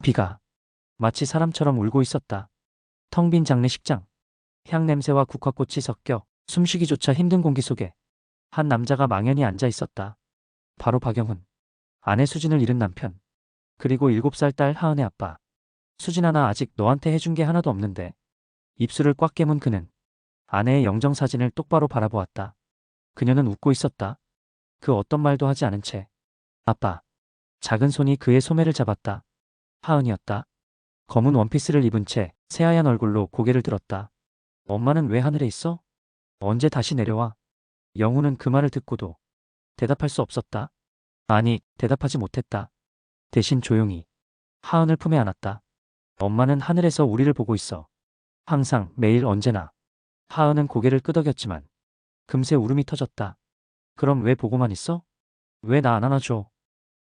비가 마치 사람처럼 울고 있었다. 텅 빈 장례식장. 향 냄새와 국화꽃이 섞여 숨쉬기조차 힘든 공기 속에 한 남자가 망연히 앉아 있었다. 바로 박영훈. 아내 수진을 잃은 남편. 그리고 7살 딸 하은의 아빠. 수진아, 나 아직 너한테 해준 게 하나도 없는데. 입술을 꽉 깨문 그는 아내의 영정사진을 똑바로 바라보았다. 그녀는 웃고 있었다. 그 어떤 말도 하지 않은 채. 아빠. 작은 손이 그의 소매를 잡았다. 하은이었다. 검은 원피스를 입은 채 새하얀 얼굴로 고개를 들었다. 엄마는 왜 하늘에 있어? 언제 다시 내려와? 영훈은 그 말을 듣고도 대답할 수 없었다. 아니, 대답하지 못했다. 대신 조용히 하은을 품에 안았다. 엄마는 하늘에서 우리를 보고 있어. 항상, 매일, 언제나. 하은은 고개를 끄덕였지만 금세 울음이 터졌다. 그럼 왜 보고만 있어? 왜 나 안 안아줘?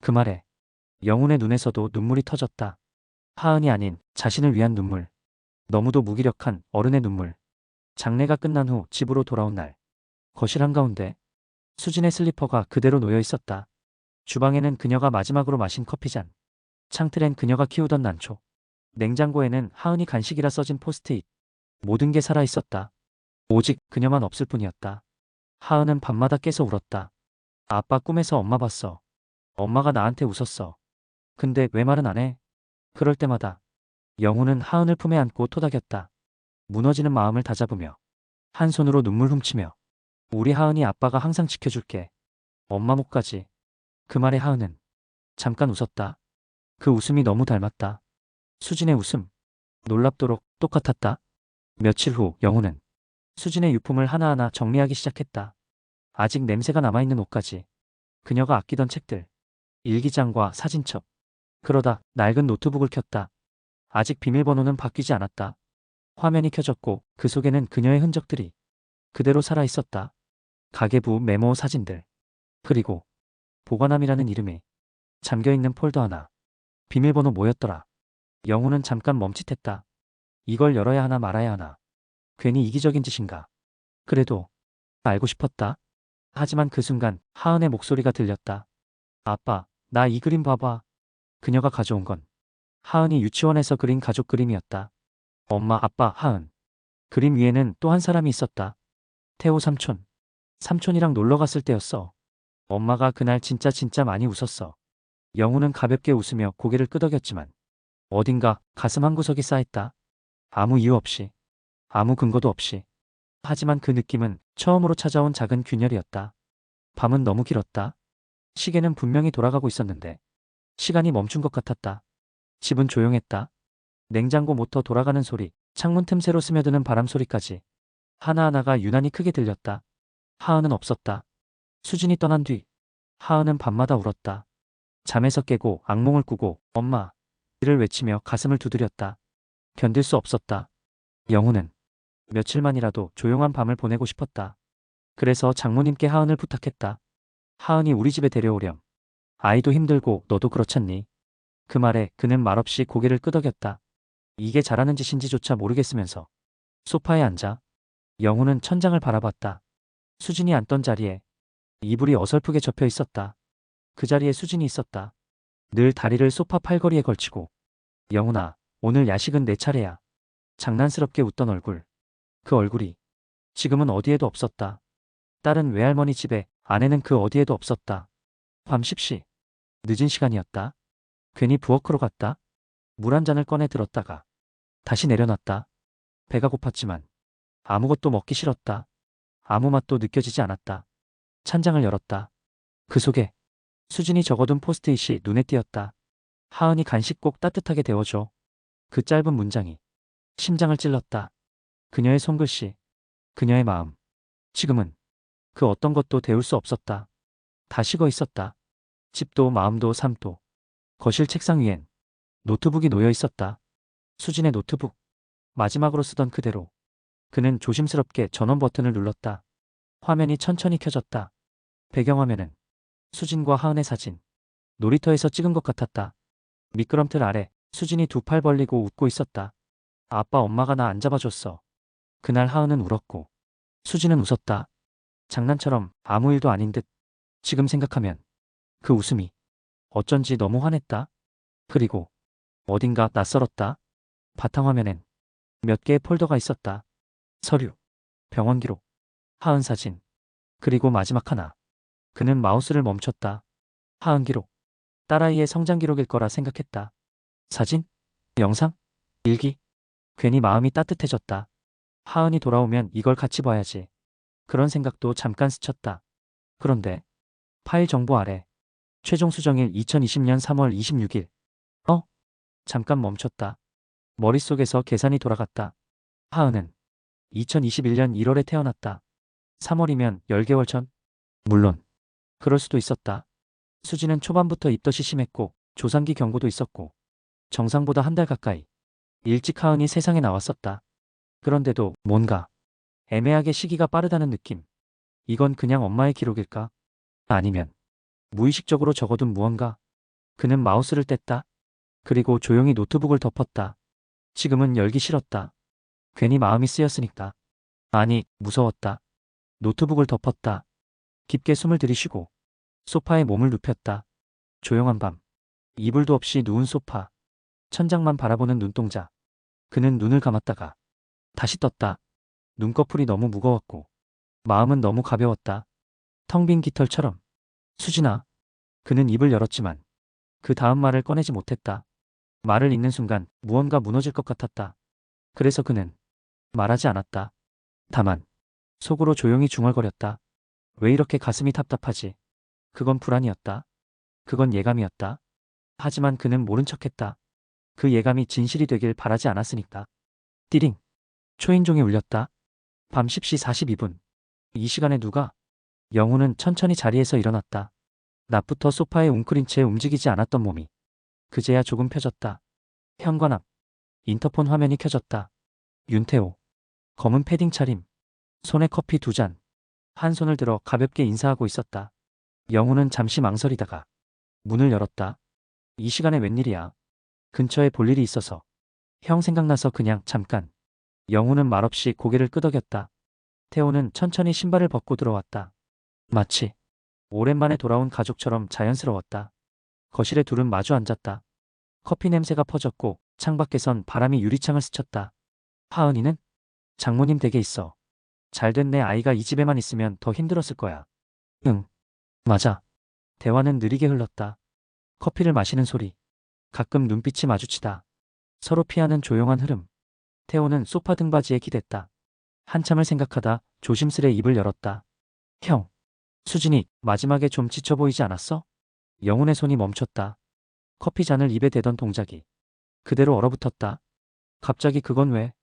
그 말에 영훈의 눈에서도 눈물이 터졌다. 하은이 아닌 자신을 위한 눈물. 너무도 무기력한 어른의 눈물. 장례가 끝난 후 집으로 돌아온 날. 거실 한가운데 수진의 슬리퍼가 그대로 놓여 있었다. 주방에는 그녀가 마지막으로 마신 커피잔. 창틀엔 그녀가 키우던 난초. 냉장고에는 하은이 간식이라 써진 포스트잇. 모든 게 살아 있었다. 오직 그녀만 없을 뿐이었다. 하은은 밤마다 깨서 울었다. 아빠 꿈에서 엄마 봤어. 엄마가 나한테 웃었어. 근데 왜 말은 안 해? 그럴 때마다 영훈은 하은을 품에 안고 토닥였다. 무너지는 마음을 다잡으며 한 손으로 눈물 훔치며 우리 하은이 아빠가 항상 지켜줄게. 엄마 목까지. 그 말에 하은은 잠깐 웃었다. 그 웃음이 너무 닮았다. 수진의 웃음. 놀랍도록 똑같았다. 며칠 후 영훈은 수진의 유품을 하나하나 정리하기 시작했다. 아직 냄새가 남아있는 옷까지. 그녀가 아끼던 책들. 일기장과 사진첩. 그러다 낡은 노트북을 켰다. 아직 비밀번호는 바뀌지 않았다. 화면이 켜졌고 그 속에는 그녀의 흔적들이 그대로 살아있었다. 가계부 메모 사진들. 그리고 보관함이라는 이름이 잠겨있는 폴더 하나. 비밀번호 뭐였더라? 영훈은 잠깐 멈칫했다. 이걸 열어야 하나 말아야 하나. 괜히 이기적인 짓인가. 그래도 알고 싶었다. 하지만 그 순간 하은의 목소리가 들렸다. 아빠, 나 이 그림 봐봐. 그녀가 가져온 건 하은이 유치원에서 그린 가족 그림이었다. 엄마, 아빠, 하은. 그림 위에는 또 한 사람이 있었다. 태호 삼촌. 삼촌이랑 놀러 갔을 때였어. 엄마가 그날 진짜 많이 웃었어. 영훈은 가볍게 웃으며 고개를 끄덕였지만 어딘가 가슴 한구석이 쌓였다. 아무 이유 없이. 아무 근거도 없이. 하지만 그 느낌은 처음으로 찾아온 작은 균열이었다. 밤은 너무 길었다. 시계는 분명히 돌아가고 있었는데 시간이 멈춘 것 같았다. 집은 조용했다. 냉장고 모터 돌아가는 소리, 창문 틈새로 스며드는 바람 소리까지 하나하나가 유난히 크게 들렸다. 하은은 없었다. 수진이 떠난 뒤 하은은 밤마다 울었다. 잠에서 깨고 악몽을 꾸고 엄마 를 외치며 가슴을 두드렸다. 견딜 수 없었다. 영훈은 며칠만이라도 조용한 밤을 보내고 싶었다. 그래서 장모님께 하은을 부탁했다. 하은이 우리 집에 데려오렴. 아이도 힘들고 너도 그렇잖니. 그 말에 그는 말없이 고개를 끄덕였다. 이게 잘하는 짓인지조차 모르겠으면서 소파에 앉아 영훈은 천장을 바라봤다. 수진이 앉던 자리에 이불이 어설프게 접혀 있었다. 그 자리에 수진이 있었다. 늘 다리를 소파 팔걸이에 걸치고. 영훈아, 오늘 야식은 내 차례야. 장난스럽게 웃던 얼굴. 그 얼굴이 지금은 어디에도 없었다. 딸은 외할머니 집에, 아내는 그 어디에도 없었다. 밤 10시. 늦은 시간이었다. 괜히 부엌으로 갔다. 물 한 잔을 꺼내 들었다가 다시 내려놨다. 배가 고팠지만 아무것도 먹기 싫었다. 아무 맛도 느껴지지 않았다. 찬장을 열었다. 그 속에 수진이 적어둔 포스트잇이 눈에 띄었다. 하은이 간식 꼭 따뜻하게 데워줘. 그 짧은 문장이 심장을 찔렀다. 그녀의 손글씨, 그녀의 마음. 지금은 그 어떤 것도 데울 수 없었다. 다 식어 있었다. 집도 마음도 삶도. 거실 책상 위엔 노트북이 놓여 있었다. 수진의 노트북. 마지막으로 쓰던 그대로. 그는 조심스럽게 전원 버튼을 눌렀다. 화면이 천천히 켜졌다. 배경화면은 수진과 하은의 사진. 놀이터에서 찍은 것 같았다. 미끄럼틀 아래 수진이 두 팔 벌리고 웃고 있었다. 아빠, 엄마가 나 안 잡아줬어. 그날 하은은 울었고 수진은 웃었다. 장난처럼 아무 일도 아닌 듯. 지금 생각하면 그 웃음이 어쩐지 너무 환했다. 그리고 어딘가 낯설었다. 바탕화면엔 몇 개의 폴더가 있었다. 서류, 병원 기록, 하은 사진, 그리고 마지막 하나. 그는 마우스를 멈췄다. 하은 기록. 딸아이의 성장 기록일 거라 생각했다. 사진? 영상? 일기? 괜히 마음이 따뜻해졌다. 하은이 돌아오면 이걸 같이 봐야지. 그런 생각도 잠깐 스쳤다. 그런데 파일 정보 아래 최종 수정일 2020년 3월 26일. 잠깐 멈췄다. 머릿속에서 계산이 돌아갔다. 하은은 2021년 1월에 태어났다. 3월이면 10개월 전? 물론 그럴 수도 있었다. 수지는 초반부터 입덧이 심했고 조산기 경고도 있었고 정상보다 한 달 가까이 일찍 하은이 세상에 나왔었다. 그런데도 뭔가 애매하게 시기가 빠르다는 느낌. 이건 그냥 엄마의 기록일까? 아니면 무의식적으로 적어둔 무언가? 그는 마우스를 뗐다. 그리고 조용히 노트북을 덮었다. 지금은 열기 싫었다. 괜히 마음이 쓰였으니까. 아니, 무서웠다. 노트북을 덮었다. 깊게 숨을 들이쉬고 소파에 몸을 눕혔다. 조용한 밤. 이불도 없이 누운 소파. 천장만 바라보는 눈동자. 그는 눈을 감았다가 다시 떴다. 눈꺼풀이 너무 무거웠고 마음은 너무 가벼웠다. 텅 빈 깃털처럼. 수진아. 그는 입을 열었지만 그 다음 말을 꺼내지 못했다. 말을 잇는 순간 무언가 무너질 것 같았다. 그래서 그는 말하지 않았다. 다만 속으로 조용히 중얼거렸다. 왜 이렇게 가슴이 답답하지? 그건 불안이었다. 그건 예감이었다. 하지만 그는 모른 척했다. 그 예감이 진실이 되길 바라지 않았으니까. 띠링. 초인종이 울렸다. 밤 10시 42분. 이 시간에 누가? 영우는 천천히 자리에서 일어났다. 낮부터 소파에 웅크린 채 움직이지 않았던 몸이 그제야 조금 펴졌다. 현관 앞. 인터폰 화면이 켜졌다. 윤태호. 검은 패딩 차림. 손에 커피 2잔. 한 손을 들어 가볍게 인사하고 있었다. 영우는 잠시 망설이다가 문을 열었다. 이 시간에 웬일이야? 근처에 볼 일이 있어서. 형 생각나서 그냥 잠깐. 영우는 말없이 고개를 끄덕였다. 태호는 천천히 신발을 벗고 들어왔다. 마치 오랜만에 돌아온 가족처럼 자연스러웠다. 거실에 둘은 마주 앉았다. 커피 냄새가 퍼졌고 창밖에선 바람이 유리창을 스쳤다. 하은이는? 장모님 댁에 있어. 잘된 내 아이가 이 집에만 있으면 더 힘들었을 거야. 응. 맞아. 대화는 느리게 흘렀다. 커피를 마시는 소리. 가끔 눈빛이 마주치다. 서로 피하는 조용한 흐름. 태호는 소파 등받이에 기댔다. 한참을 생각하다 조심스레 입을 열었다. 형. 수진이 마지막에 좀 지쳐 보이지 않았어? 영훈의 손이 멈췄다. 커피 잔을 입에 대던 동작이 그대로 얼어붙었다. 갑자기 그건 왜?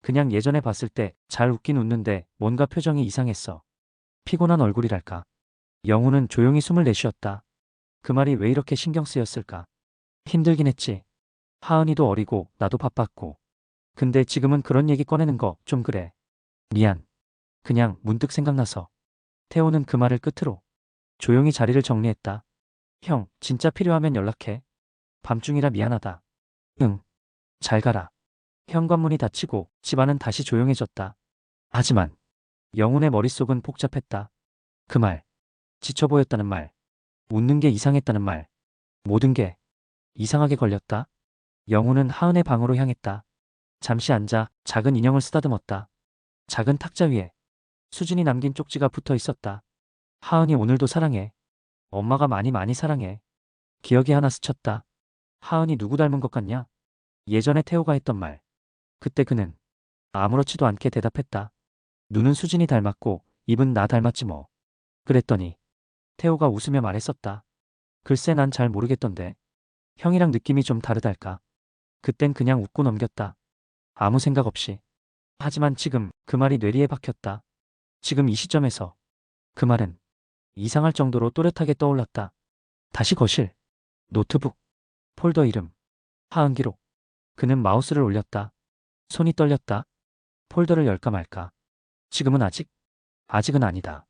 그냥 예전에 봤을 때 잘 웃긴 웃는데 뭔가 표정이 이상했어. 피곤한 얼굴이랄까. 영훈은 조용히 숨을 내쉬었다. 그 말이 왜 이렇게 신경 쓰였을까? 힘들긴 했지. 하은이도 어리고 나도 바빴고. 근데 지금은 그런 얘기 꺼내는 거 좀 그래. 미안. 그냥 문득 생각나서. 태호는 그 말을 끝으로 조용히 자리를 정리했다. 형, 진짜 필요하면 연락해. 밤중이라 미안하다. 응. 잘 가라. 현관문이 닫히고 집안은 다시 조용해졌다. 하지만 영훈의 머릿속은 복잡했다. 그 말, 지쳐 보였다는 말, 웃는 게 이상했다는 말, 모든 게 이상하게 걸렸다. 영훈은 하은의 방으로 향했다. 잠시 앉아 작은 인형을 쓰다듬었다. 작은 탁자 위에 수진이 남긴 쪽지가 붙어 있었다. 하은이 오늘도 사랑해. 엄마가 많이 사랑해. 기억이 하나 스쳤다. 하은이 누구 닮은 것 같냐? 예전에 태호가 했던 말. 그때 그는 아무렇지도 않게 대답했다. 눈은 수진이 닮았고 입은 나 닮았지 뭐. 그랬더니 태호가 웃으며 말했었다. 글쎄 난 잘 모르겠던데. 형이랑 느낌이 좀 다르달까. 그땐 그냥 웃고 넘겼다. 아무 생각 없이. 하지만 지금 그 말이 뇌리에 박혔다. 지금 이 시점에서 그 말은 이상할 정도로 또렷하게 떠올랐다. 다시 거실. 노트북. 폴더 이름. 하은 기록. 그는 마우스를 올렸다. 손이 떨렸다. 폴더를 열까 말까. 지금은 아직은 아니다.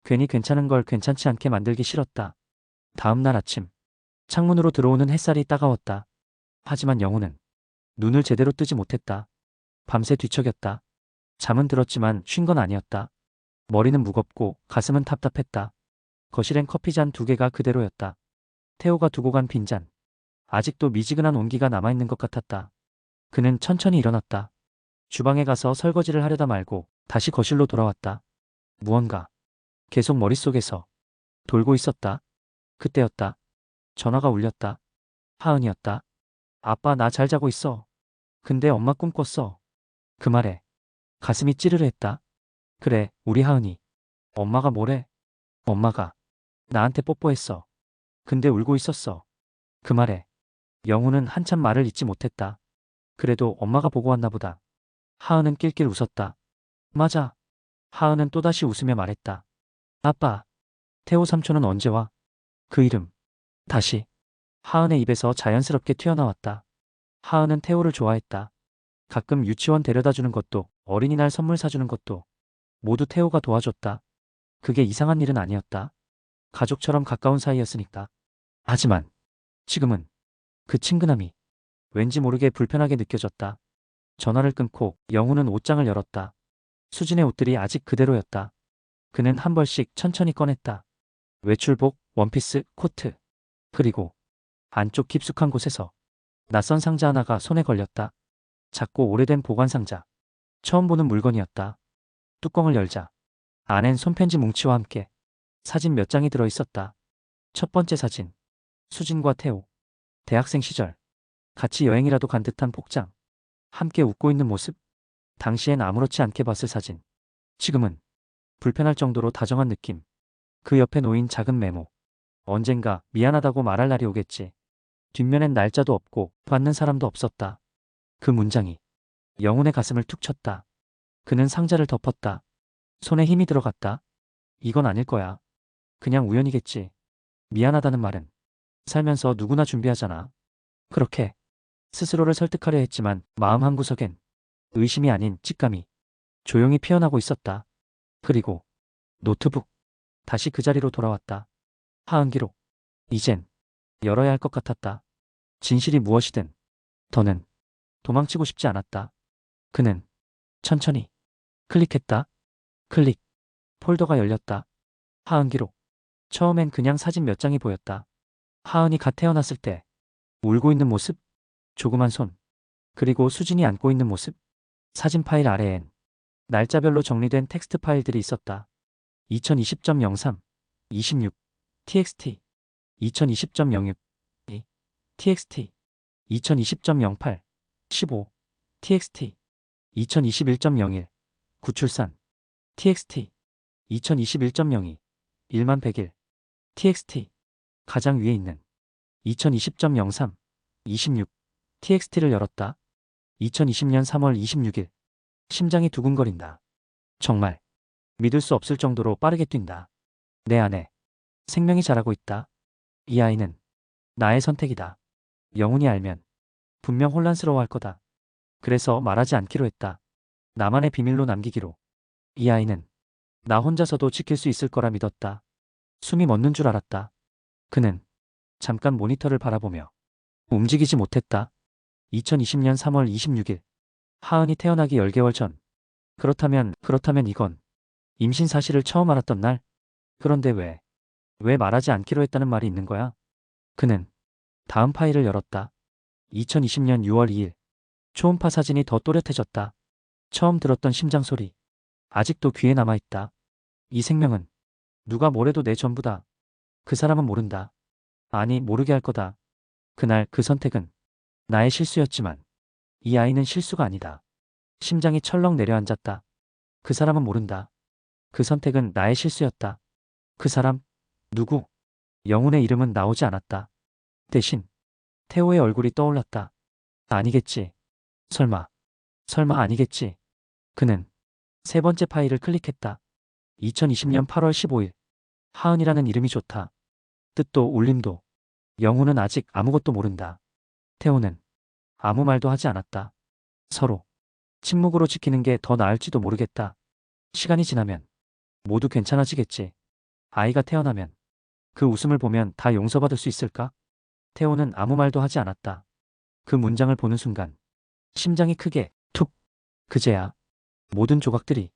괜히 괜찮은 걸 괜찮지 않게 만들기 싫었다. 다음 날 아침. 창문으로 들어오는 햇살이 따가웠다. 하지만 영훈은 눈을 제대로 뜨지 못했다. 밤새 뒤척였다. 잠은 들었지만 쉰 건 아니었다. 머리는 무겁고 가슴은 답답했다. 거실엔 커피잔 2개가 그대로였다. 태호가 두고 간 빈잔. 아직도 미지근한 온기가 남아있는 것 같았다. 그는 천천히 일어났다. 주방에 가서 설거지를 하려다 말고 다시 거실로 돌아왔다. 무언가 계속 머릿속에서 돌고 있었다. 그때였다. 전화가 울렸다. 하은이었다. 아빠 나 잘 자고 있어. 근데 엄마 꿈 꿨어. 그 말에 가슴이 찌르르 했다. 그래, 우리 하은이. 엄마가 뭐래? 엄마가 나한테 뽀뽀했어. 근데 울고 있었어. 그 말에 영우는 한참 말을 잇지 못했다. 그래도 엄마가 보고 왔나 보다. 하은은 낄낄 웃었다. 맞아. 하은은 또다시 웃으며 말했다. 아빠, 태호 삼촌은 언제 와? 그 이름 다시 하은의 입에서 자연스럽게 튀어나왔다. 하은은 태호를 좋아했다. 가끔 유치원 데려다 주는 것도 어린이날 선물 사주는 것도 모두 태호가 도와줬다. 그게 이상한 일은 아니었다. 가족처럼 가까운 사이였으니까. 하지만 지금은 그 친근함이 왠지 모르게 불편하게 느껴졌다. 전화를 끊고 영우는 옷장을 열었다. 수진의 옷들이 아직 그대로였다. 그는 한 벌씩 천천히 꺼냈다. 외출복, 원피스, 코트. 그리고 안쪽 깊숙한 곳에서 낯선 상자 하나가 손에 걸렸다. 작고 오래된 보관상자. 처음 보는 물건이었다. 뚜껑을 열자 안엔 손편지 뭉치와 함께 사진 몇 장이 들어있었다. 첫 번째 사진. 수진과 태호. 대학생 시절. 같이 여행이라도 간 듯한 복장. 함께 웃고 있는 모습. 당시엔 아무렇지 않게 봤을 사진. 지금은 불편할 정도로 다정한 느낌. 그 옆에 놓인 작은 메모. 언젠가 미안하다고 말할 날이 오겠지. 뒷면엔 날짜도 없고 받는 사람도 없었다. 그 문장이 영훈의 가슴을 툭 쳤다. 그는 상자를 덮었다. 손에 힘이 들어갔다. 이건 아닐 거야. 그냥 우연이겠지. 미안하다는 말은 살면서 누구나 준비하잖아. 그렇게 스스로를 설득하려 했지만 마음 한구석엔 의심이 아닌 직감이 조용히 피어나고 있었다. 그리고 노트북. 다시 그 자리로 돌아왔다. 하은 기록. 이젠 열어야 할 것 같았다. 진실이 무엇이든 더는 도망치고 싶지 않았다. 그는 천천히 클릭했다. 클릭. 폴더가 열렸다. 하은 기록. 처음엔 그냥 사진 몇 장이 보였다. 하은이 갓 태어났을 때 울고 있는 모습, 조그만 손, 그리고 수진이 안고 있는 모습. 사진 파일 아래엔 날짜별로 정리된 텍스트 파일들이 있었다. 2020.03, 26, txt, 2020.06, txt, 2020.08, 15, txt, 2021.01, 구출산, txt, 2021.02, 1만100일, txt, 가장 위에 있는 2020.03, 26, txt를 열었다. 2020년 3월 26일. 심장이 두근거린다. 정말 믿을 수 없을 정도로 빠르게 뛴다. 내 안에 생명이 자라고 있다. 이 아이는 나의 선택이다. 영훈이 알면 분명 혼란스러워할 거다. 그래서 말하지 않기로 했다. 나만의 비밀로 남기기로. 이 아이는 나 혼자서도 지킬 수 있을 거라 믿었다. 숨이 멎는 줄 알았다. 그는 잠깐 모니터를 바라보며 움직이지 못했다. 2020년 3월 26일. 하은이 태어나기 10개월 전. 그렇다면 이건 임신 사실을 처음 알았던 날? 그런데 왜 말하지 않기로 했다는 말이 있는 거야? 그는 다음 파일을 열었다. 2020년 6월 2일. 초음파 사진이 더 또렷해졌다. 처음 들었던 심장 소리. 아직도 귀에 남아있다. 이 생명은 누가 뭐래도 내 전부다. 그 사람은 모른다. 아니, 모르게 할 거다. 그날 그 선택은 나의 실수였지만 이 아이는 실수가 아니다. 심장이 철렁 내려앉았다. 그 사람은 모른다. 그 선택은 나의 실수였다. 그 사람? 누구? 영훈의 이름은 나오지 않았다. 대신 태호의 얼굴이 떠올랐다. 아니겠지. 설마 아니겠지. 그는 세 번째 파일을 클릭했다. 2020년 8월 15일. 하은이라는 이름이 좋다. 뜻도 울림도. 영훈은 아직 아무것도 모른다. 태호는 아무 말도 하지 않았다. 서로 침묵으로 지키는 게 더 나을지도 모르겠다. 시간이 지나면 모두 괜찮아지겠지. 아이가 태어나면 그 웃음을 보면 다 용서받을 수 있을까? 태호는 아무 말도 하지 않았다. 그 문장을 보는 순간 심장이 크게 툭. 그제야 모든 조각들이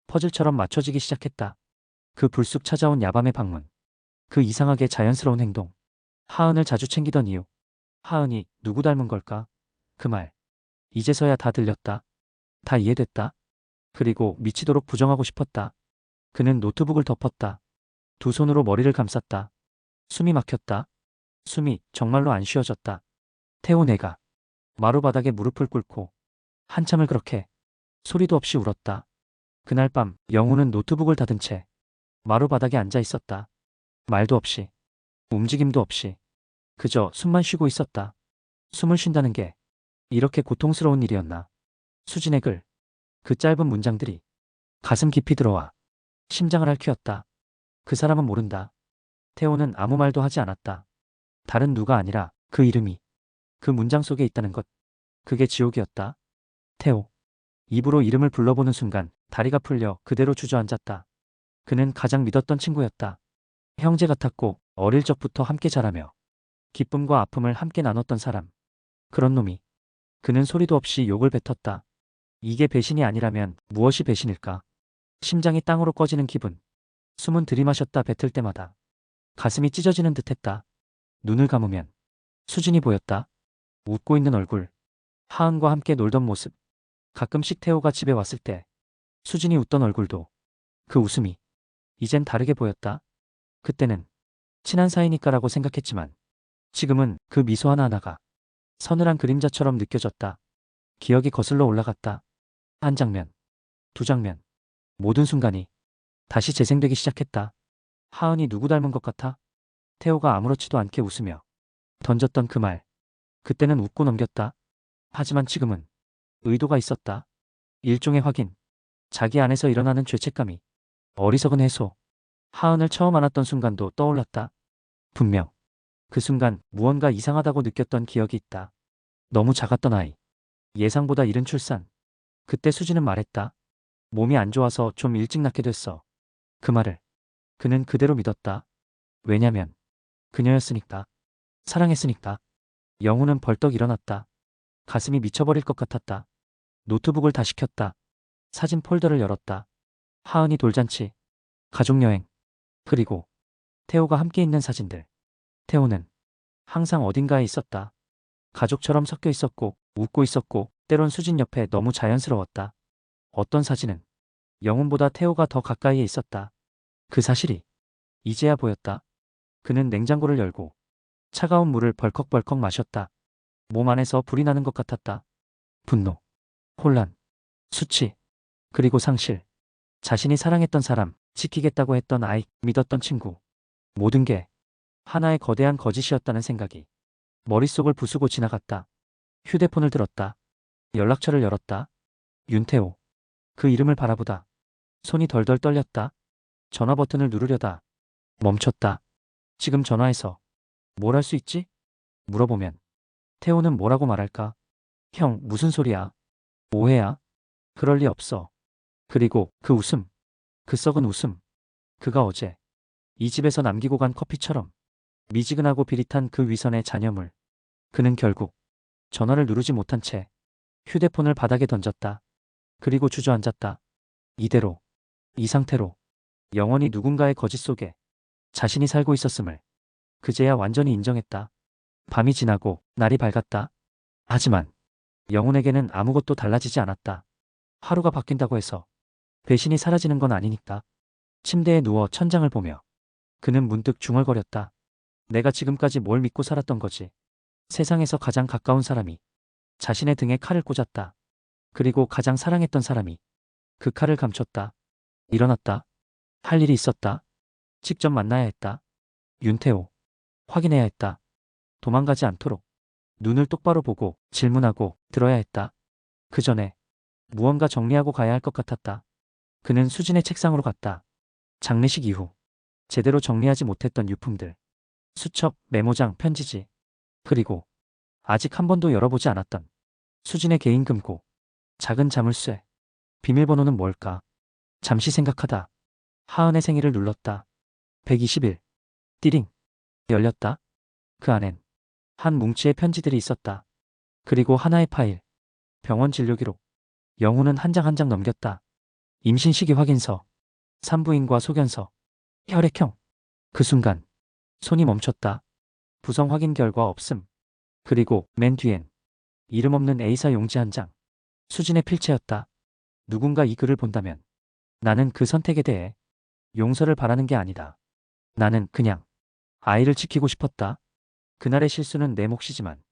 퍼즐처럼 맞춰지기 시작했다. 그 불쑥 찾아온 야밤의 방문. 그 이상하게 자연스러운 행동. 하은을 자주 챙기던 이유. 하은이 누구 닮은 걸까? 그 말. 이제서야 다 들렸다. 다 이해됐다. 그리고 미치도록 부정하고 싶었다. 그는 노트북을 덮었다. 두 손으로 머리를 감쌌다. 숨이 막혔다. 숨이 정말로 안 쉬어졌다. 태호 내가 마루바닥에 무릎을 꿇고 한참을 그렇게 소리도 없이 울었다. 그날 밤 영우는 노트북을 닫은 채 마루바닥에 앉아 있었다. 말도 없이, 움직임도 없이 그저 숨만 쉬고 있었다. 숨을 쉰다는 게 이렇게 고통스러운 일이었나. 수진의 글, 그 짧은 문장들이 가슴 깊이 들어와 심장을 핥히었다. 그 사람은 모른다. 태호는 아무 말도 하지 않았다. 다른 누가 아니라 그 이름이 그 문장 속에 있다는 것. 그게 지옥이었다. 태호. 입으로 이름을 불러보는 순간 다리가 풀려 그대로 주저앉았다. 그는 가장 믿었던 친구였다. 형제 같았고 어릴 적부터 함께 자라며 기쁨과 아픔을 함께 나눴던 사람. 그런 놈이. 그는 소리도 없이 욕을 뱉었다. 이게 배신이 아니라면 무엇이 배신일까? 심장이 땅으로 꺼지는 기분. 숨은 들이마셨다 뱉을 때마다 가슴이 찢어지는 듯했다. 눈을 감으면 수진이 보였다. 웃고 있는 얼굴. 하은과 함께 놀던 모습. 가끔씩 태호가 집에 왔을 때 수진이 웃던 얼굴도, 그 웃음이 이젠 다르게 보였다. 그때는 친한 사이니까라고 생각했지만 지금은 그 미소 하나하나가 서늘한 그림자처럼 느껴졌다. 기억이 거슬러 올라갔다. 한 장면, 두 장면, 모든 순간이 다시 재생되기 시작했다. 하은이 누구 닮은 것 같아? 태호가 아무렇지도 않게 웃으며 던졌던 그 말. 그때는 웃고 넘겼다. 하지만 지금은 의도가 있었다. 일종의 확인. 자기 안에서 일어나는 죄책감이, 어리석은 해소. 하은을 처음 안았던 순간도 떠올랐다. 분명 그 순간 무언가 이상하다고 느꼈던 기억이 있다. 너무 작았던 아이. 예상보다 이른 출산. 그때 수지는 말했다. 몸이 안 좋아서 좀 일찍 낳게 됐어. 그 말을 그는 그대로 믿었다. 왜냐면 그녀였으니까. 사랑했으니까. 영우는 벌떡 일어났다. 가슴이 미쳐버릴 것 같았다. 노트북을 다시 켰다. 사진 폴더를 열었다. 하은이 돌잔치, 가족여행, 그리고 태호가 함께 있는 사진들. 태호는 항상 어딘가에 있었다. 가족처럼 섞여 있었고, 웃고 있었고, 때론 수진 옆에 너무 자연스러웠다. 어떤 사진은 영훈보다 태호가 더 가까이에 있었다. 그 사실이 이제야 보였다. 그는 냉장고를 열고 차가운 물을 벌컥벌컥 마셨다. 몸 안에서 불이 나는 것 같았다. 분노, 혼란, 수치, 그리고 상실. 자신이 사랑했던 사람, 지키겠다고 했던 아이, 믿었던 친구. 모든 게 하나의 거대한 거짓이었다는 생각이 머릿속을 부수고 지나갔다. 휴대폰을 들었다. 연락처를 열었다. 윤태호. 그 이름을 바라보다 손이 덜덜 떨렸다. 전화 버튼을 누르려다 멈췄다. 지금 전화해서 뭘 할 수 있지? 물어보면 태호는 뭐라고 말할까? 형, 무슨 소리야? 오해야? 그럴 리 없어. 그리고 그 웃음, 그 썩은 웃음. 그가 어제 이 집에서 남기고 간 커피처럼 미지근하고 비릿한 그 위선의 잔여물. 그는 결국 전화를 누르지 못한 채 휴대폰을 바닥에 던졌다. 그리고 주저앉았다. 이대로, 이 상태로 영원히 누군가의 거짓 속에 자신이 살고 있었음을 그제야 완전히 인정했다. 밤이 지나고 날이 밝았다. 하지만 영훈에게는 아무것도 달라지지 않았다. 하루가 바뀐다고 해서 배신이 사라지는 건 아니니까. 침대에 누워 천장을 보며 그는 문득 중얼거렸다. 내가 지금까지 뭘 믿고 살았던 거지. 세상에서 가장 가까운 사람이 자신의 등에 칼을 꽂았다. 그리고 가장 사랑했던 사람이 그 칼을 감췄다. 일어났다. 할 일이 있었다. 직접 만나야 했다. 윤태호. 확인해야 했다. 도망가지 않도록 눈을 똑바로 보고 질문하고 들어야 했다. 그 전에 무언가 정리하고 가야 할 것 같았다. 그는 수진의 책상으로 갔다. 장례식 이후 제대로 정리하지 못했던 유품들. 수첩, 메모장, 편지지. 그리고 아직 한 번도 열어보지 않았던 수진의 개인 금고. 작은 자물쇠. 비밀번호는 뭘까? 잠시 생각하다 하은의 생일을 눌렀다. 120일. 띠링. 열렸다. 그 안엔 한 뭉치의 편지들이 있었다. 그리고 하나의 파일. 병원 진료 기록. 영훈은 한 장 한 장 넘겼다. 임신 시기 확인서, 산부인과 소견서, 혈액형. 그 순간 손이 멈췄다. 부성 확인 결과 없음. 그리고 맨 뒤엔 이름 없는 A사 용지 한 장. 수진의 필체였다. 누군가 이 글을 본다면 나는 그 선택에 대해 용서를 바라는 게 아니다. 나는 그냥 아이를 지키고 싶었다. 그날의 실수는 내 몫이지만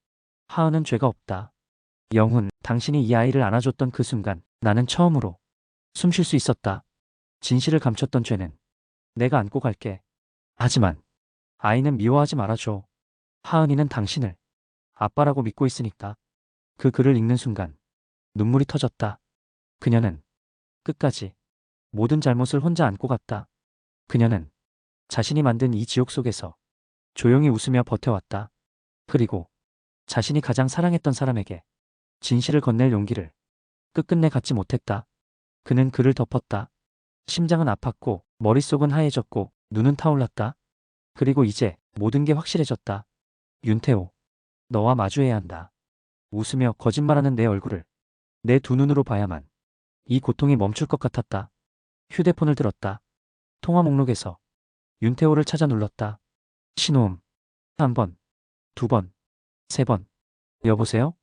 하은은 죄가 없다. 영훈, 당신이 이 아이를 안아줬던 그 순간 나는 처음으로 숨 쉴 수 있었다. 진실을 감췄던 죄는 내가 안고 갈게. 하지만 아이는 미워하지 말아줘. 하은이는 당신을 아빠라고 믿고 있으니까. 그 글을 읽는 순간 눈물이 터졌다. 그녀는 끝까지 모든 잘못을 혼자 안고 갔다. 그녀는 자신이 만든 이 지옥 속에서 조용히 웃으며 버텨왔다. 그리고 자신이 가장 사랑했던 사람에게 진실을 건넬 용기를 끝끝내 갖지 못했다. 그는 글을 덮었다. 심장은 아팠고 머릿속은 하얘졌고 눈은 타올랐다. 그리고 이제 모든 게 확실해졌다. 윤태호, 너와 마주해야 한다. 웃으며 거짓말하는 내 얼굴을 내 두 눈으로 봐야만 이 고통이 멈출 것 같았다. 휴대폰을 들었다. 통화 목록에서 윤태호를 찾아 눌렀다. 신호음. 한 번, 두 번, 세 번. 여보세요?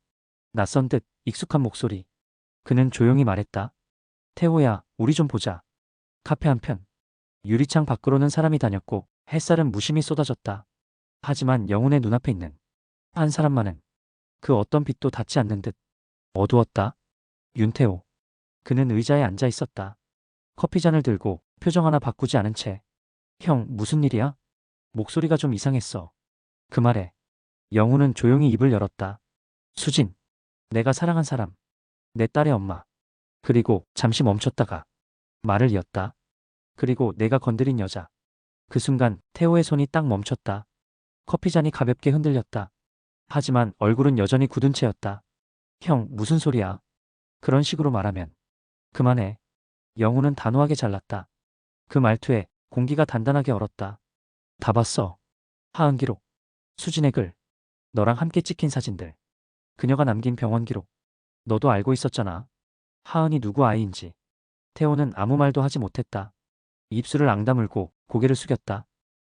낯선 듯 익숙한 목소리. 그는 조용히 말했다. 태호야, 우리 좀 보자. 카페 한편. 유리창 밖으로는 사람이 다녔고 햇살은 무심히 쏟아졌다. 하지만 영훈의 눈앞에 있는 한 사람만은 그 어떤 빛도 닿지 않는 듯 어두웠다. 윤태호. 그는 의자에 앉아 있었다. 커피잔을 들고 표정 하나 바꾸지 않은 채. 형, 무슨 일이야? 목소리가 좀 이상했어. 그 말에 영훈은 조용히 입을 열었다. 수진. 내가 사랑한 사람. 내 딸의 엄마. 그리고 잠시 멈췄다가 말을 이었다. 그리고 내가 건드린 여자. 그 순간 태호의 손이 딱 멈췄다. 커피잔이 가볍게 흔들렸다. 하지만 얼굴은 여전히 굳은 채였다. 형, 무슨 소리야? 그런 식으로 말하면 그만해. 영훈은 단호하게 잘랐다. 그 말투에 공기가 단단하게 얼었다. 다 봤어. 하은 기록. 수진의 글. 너랑 함께 찍힌 사진들. 그녀가 남긴 병원 기록. 너도 알고 있었잖아. 하은이 누구 아이인지. 태호는 아무 말도 하지 못했다. 입술을 앙다물고 고개를 숙였다.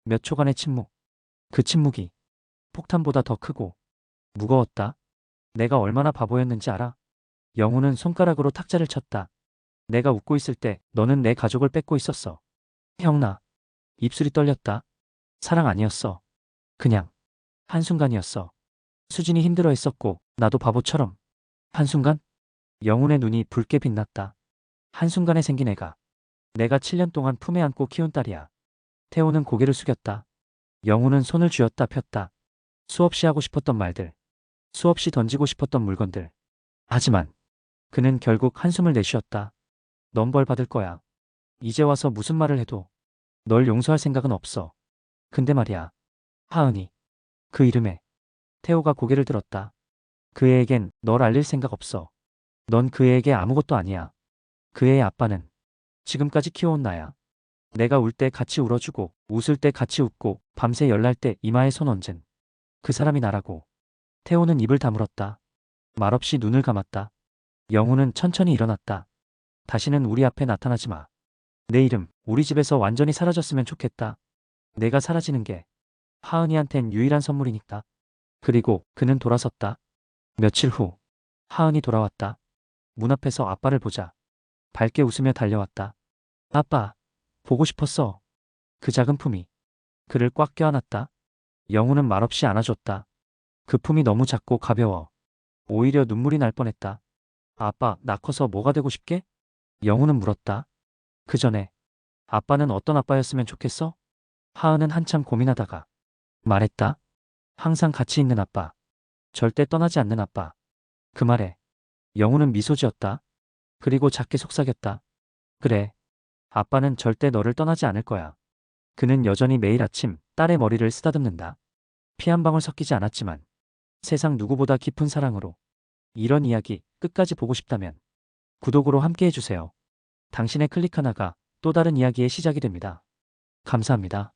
몇 초간의 침묵. 그 침묵이 폭탄보다 더 크고 무거웠다. 내가 얼마나 바보였는지 알아? 영훈은 손가락으로 탁자를 쳤다. 내가 웃고 있을 때 너는 내 가족을 뺏고 있었어. 형, 나. 입술이 떨렸다. 사랑 아니었어. 그냥 한순간이었어. 수진이 힘들어했었고 나도 바보처럼. 한순간? 영훈의 눈이 붉게 빛났다. 한순간에 생긴 애가 내가 7년 동안 품에 안고 키운 딸이야. 태호는 고개를 숙였다. 영훈은 손을 쥐었다 폈다. 수없이 하고 싶었던 말들. 수없이 던지고 싶었던 물건들. 하지만 그는 결국 한숨을 내쉬었다. 넌 벌 받을 거야. 이제 와서 무슨 말을 해도 널 용서할 생각은 없어. 근데 말이야. 하은이. 그 이름에. 태호가 고개를 들었다. 그 애에겐 널 알릴 생각 없어. 넌 그 애에게 아무것도 아니야. 그 애의 아빠는 지금까지 키워온 나야. 내가 울 때 같이 울어주고 웃을 때 같이 웃고 밤새 열날 때 이마에 손 얹은 그 사람이 나라고. 태호는 입을 다물었다. 말없이 눈을 감았다. 영훈은 천천히 일어났다. 다시는 우리 앞에 나타나지 마. 내 이름 우리 집에서 완전히 사라졌으면 좋겠다. 내가 사라지는 게 하은이한텐 유일한 선물이니까. 그리고 그는 돌아섰다. 며칠 후 하은이 돌아왔다. 문 앞에서 아빠를 보자 밝게 웃으며 달려왔다. 아빠, 보고 싶었어. 그 작은 품이 그를 꽉 껴안았다. 영훈은 말없이 안아줬다. 그 품이 너무 작고 가벼워. 오히려 눈물이 날 뻔했다. 아빠, 나 커서 뭐가 되고 싶게? 영훈은 물었다. 그 전에 아빠는 어떤 아빠였으면 좋겠어? 하은은 한참 고민하다가 말했다. 항상 같이 있는 아빠. 절대 떠나지 않는 아빠. 그 말에 영훈은 미소 지었다. 그리고 작게 속삭였다. 그래. 아빠는 절대 너를 떠나지 않을 거야. 그는 여전히 매일 아침 딸의 머리를 쓰다듬는다. 피 한 방울 섞이지 않았지만 세상 누구보다 깊은 사랑으로. 이런 이야기 끝까지 보고 싶다면 구독으로 함께 해주세요. 당신의 클릭 하나가 또 다른 이야기의 시작이 됩니다. 감사합니다.